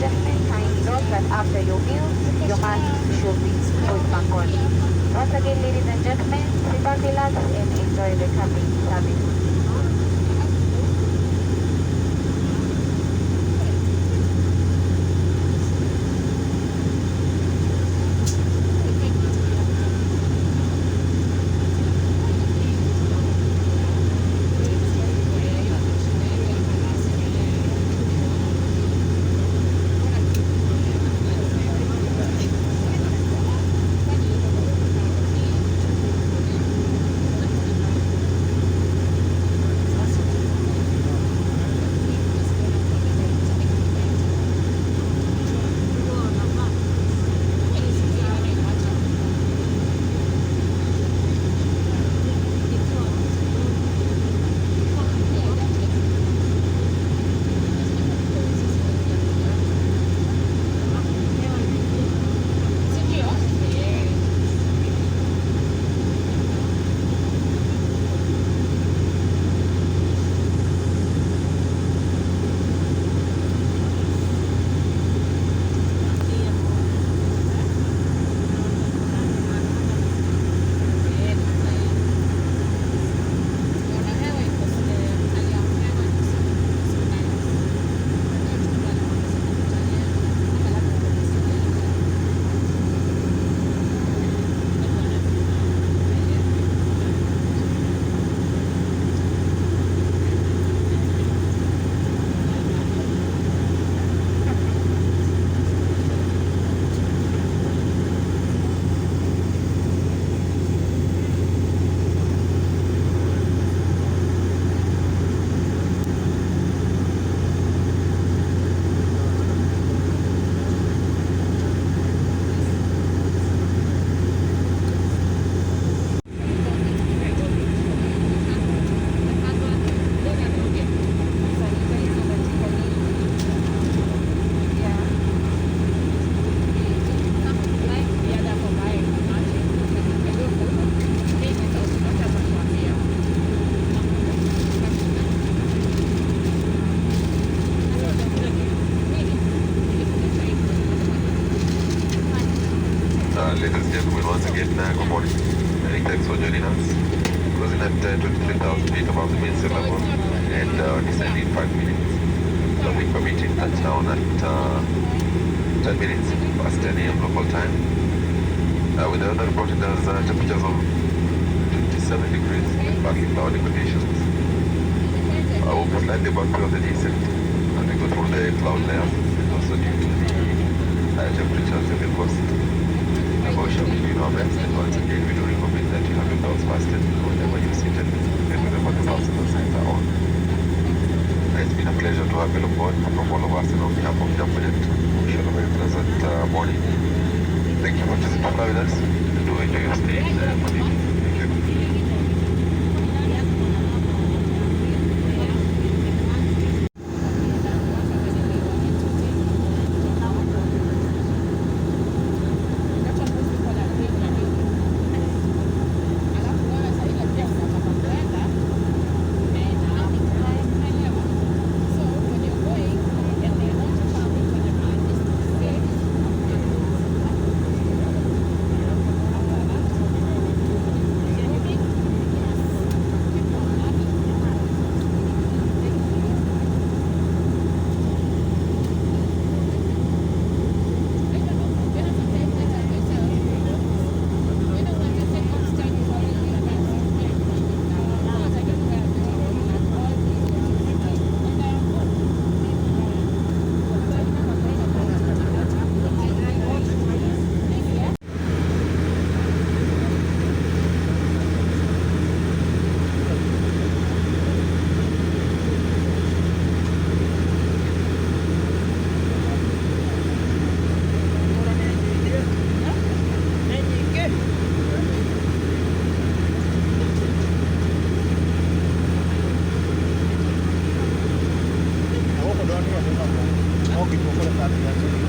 gentlemen, kindly note that after your meal, your masks should be put back on. Once again, ladies and gentlemen, sit back, relax, and enjoy the coming service. Ladies and gentlemen, once again, good morning. Many thanks for joining us. Closing at 23,000 feet above the main sea level and descending in 5 minutes. Traffic permitting touchdown at 10 minutes past 10 a.m. local time. With the weather reported as temperatures of 27 degrees with partly cloudy conditions. We'll be slightly above the descent as we go through the cloud layers, and also due to the higher temperatures in the coast. We shall be doing our best, and once again we do recommend that you have your dogs fastened whenever you're seated and whenever the buses and signs are on. It's been a pleasure to have you on board from all of us and on behalf of JAMPnet. Wish you a very pleasant morning. Thank you for choosing to fly with us. Do enjoy your stay in Maldives. Thank you. Oke, pokoknya tadi